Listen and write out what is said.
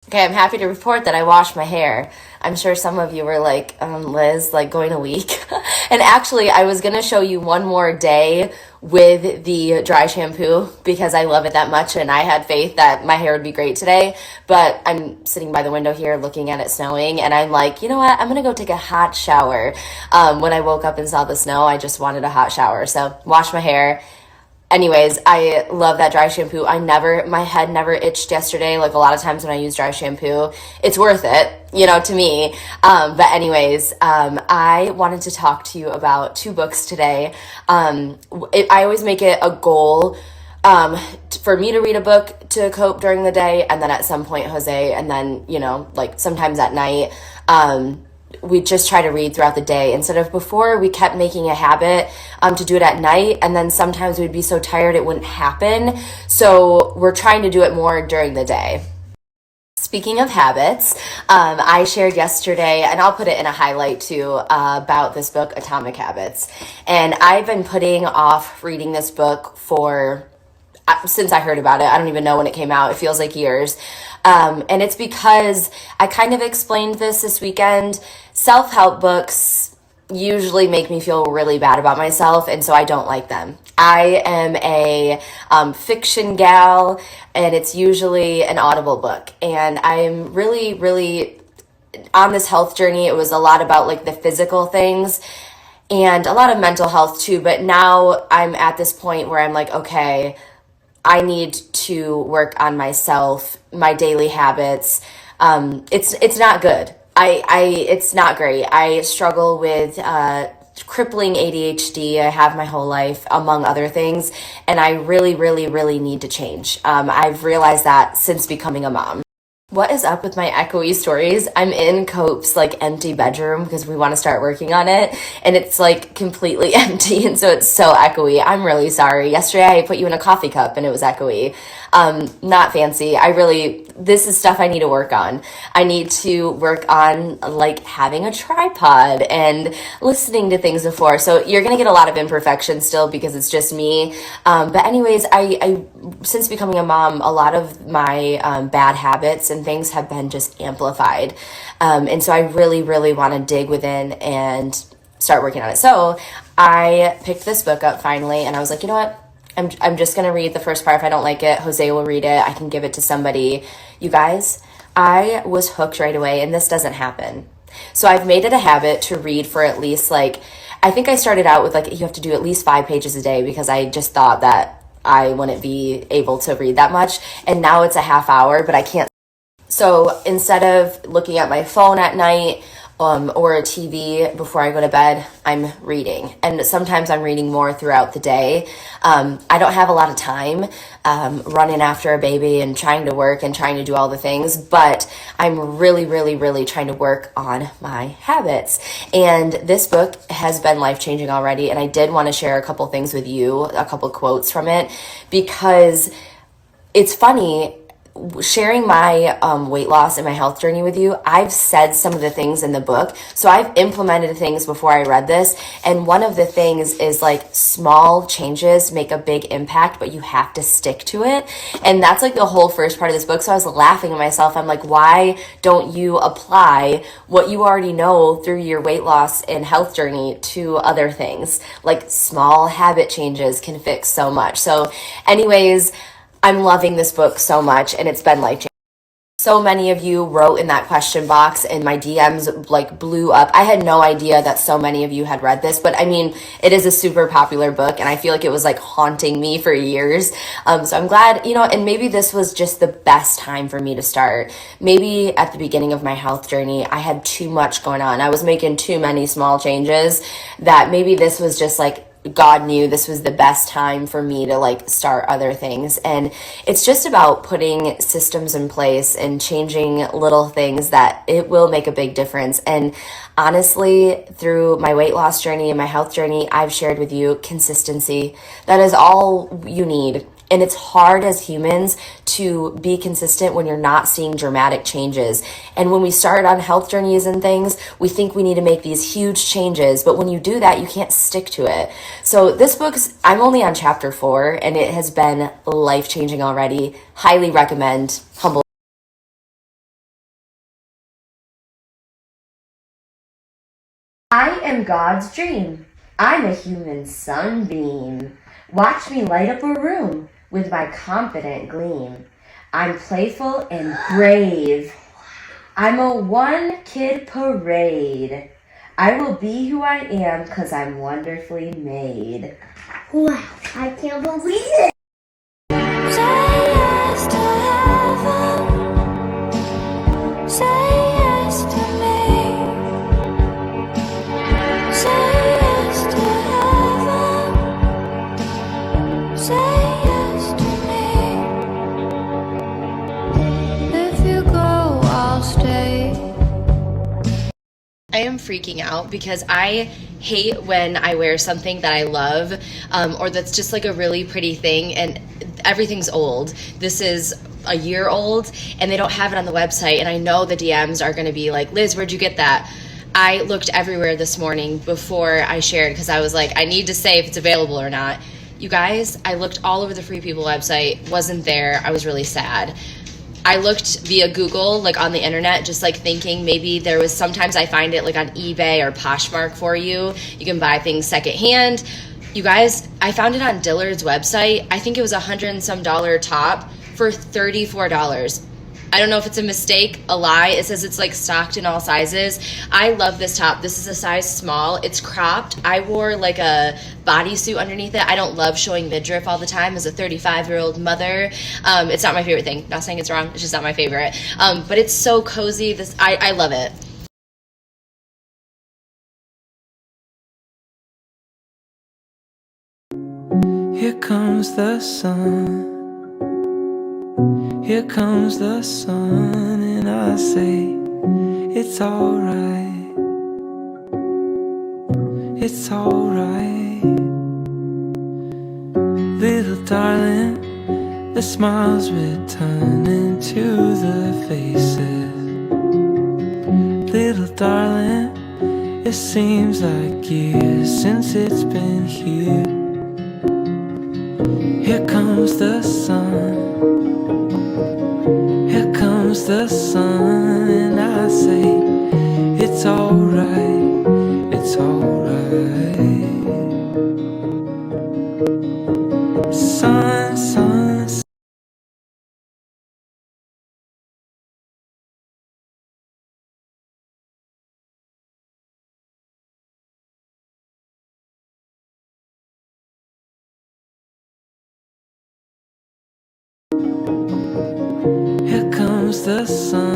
Okay, I'm happy to report that I washed my hair. I'm sure some of you were like, Liz, like going a week. And actually, I was gonna show you one more day with the dry shampoo because I love it that much and I had faith that my hair would be great today. But I'm sitting by the window here looking at it snowing and I'm like, you know what? I'm gonna go take a hot shower. When I woke up and saw the snow, I just wanted a hot shower. So, wash my hair. Anyways, I love that dry shampoo. My head never itched yesterday. Like a lot of times when I use dry shampoo, it's worth it, to me. But anyways, I wanted to talk to you about two books today. I always make it a goal, for me to read a book to cope during the day. And then at some point, Jose, and then, like sometimes at night, we just try to read throughout the day instead of before we kept making a habit to do it at night, and then sometimes we'd be so tired it wouldn't happen, so we're trying to do it more during the day. Speaking of habits, I shared yesterday, and I'll put it in a highlight too, about this book, Atomic Habits. And I've been putting off reading this book for since I heard about it. I don't even know when it came out. It feels like years. And it's because I kind of explained this weekend. Self-help books usually make me feel really bad about myself, and so I don't like them. I am a fiction gal, and it's usually an Audible book. And I'm really, really on this health journey. It was a lot about like the physical things and a lot of mental health too. But now I'm at this point where I'm like, okay, I need to work on myself, my daily habits. It's not good. It's not great. I struggle with crippling ADHD. I have my whole life, among other things, and I really, really, really need to change. I've realized that since becoming a mom. What is up with my echoey stories? I'm in Cope's like empty bedroom because we want to start working on it, and it's like completely empty, and so it's so echoey. I'm really sorry. Yesterday I put you in a coffee cup and it was echoey. Not fancy. This is stuff I need to work on. I need to work on like having a tripod and listening to things before. So you're gonna get a lot of imperfections still because it's just me. But anyways, I since becoming a mom, a lot of my bad habits and things have been just amplified. And so I really, really want to dig within and start working on it. So I picked this book up finally, and I was like, you know what? I'm just going to read the first part. If I don't like it, Jose will read it. I can give it to somebody. You guys, I was hooked right away, and this doesn't happen. So I've made it a habit to read for at least I think I started out with you have to do at least 5 pages a day because I just thought that I wouldn't be able to read that much. And now it's a half hour, but I can't. So instead of looking at my phone at night, or a TV before I go to bed, I'm reading. And sometimes I'm reading more throughout the day. I don't have a lot of time running after a baby and trying to work and trying to do all the things, but I'm really, really, really trying to work on my habits. And this book has been life-changing already, and I did want to share a couple things with you, a couple quotes from it, because it's funny sharing my weight loss and my health journey with you. I've said some of the things in the book. So I've implemented things before I read this. And one of the things is small changes make a big impact, but you have to stick to it. And that's the whole first part of this book. So I was laughing at myself. I'm like, why don't you apply what you already know through your weight loss and health journey to other things? Small habit changes can fix so much. So anyways, I'm loving this book so much, and it's been life-changing. So many of you wrote in that question box, and my DMs blew up. I had no idea that so many of you had read this, but I mean, it is a super popular book, and I feel like it was haunting me for years. So I'm glad, and maybe this was just the best time for me to start. Maybe at the beginning of my health journey, I had too much going on. I was making too many small changes that maybe this was just God knew this was the best time for me to start other things. And it's just about putting systems in place and changing little things that it will make a big difference. And honestly, through my weight loss journey and my health journey, I've shared with you consistency. That is all you need. And it's hard as humans to be consistent when you're not seeing dramatic changes. And when we start on health journeys and things, we think we need to make these huge changes. But when you do that, you can't stick to it. So this I'm only on chapter 4, and it has been life-changing already. Highly recommend. Humble. am God's dream. I'm a human sunbeam. Watch me light up a room with my confident gleam. I'm playful and brave. I'm a one-kid parade. I will be who I am 'cause I'm wonderfully made. Wow, I can't believe it. Say yes to heaven. Say yes to me. Say yes to heaven. Say yes to me. If you go, I'll stay. I am freaking out because I hate when I wear something that I love or that's just like a really pretty thing and everything's old. This is a year old and they don't have it on the website, and I know the DMs are going to be like, Liz, where'd you get that? I looked everywhere this morning before I shared because I was like, I need to say if it's available or not. You guys, I looked all over the Free People website, wasn't there. I was really sad. I looked via Google, like on the internet, just like thinking maybe there was, sometimes I find it like on eBay or Poshmark for you. You can buy things secondhand. You guys, I found it on Dillard's website. I think it was $100 and some top for $34. I don't know if it's a mistake, a lie. It says it's like stocked in all sizes. I love this top. This is a size small. It's cropped. I wore like a bodysuit underneath it. I don't love showing midriff all the time as a 35-year-old mother. It's not my favorite thing. Not saying it's wrong. It's just not my favorite. But it's so cozy. I love it. Here comes the sun. Here comes the sun, and I say, it's alright. It's alright. Little darling, the smiles returning to the faces. Little darling, it seems like years since it's been here. Here comes the sun. Here comes the sun, and I say, it's alright, it's alright. Sun, sun, sun. Here comes the sun.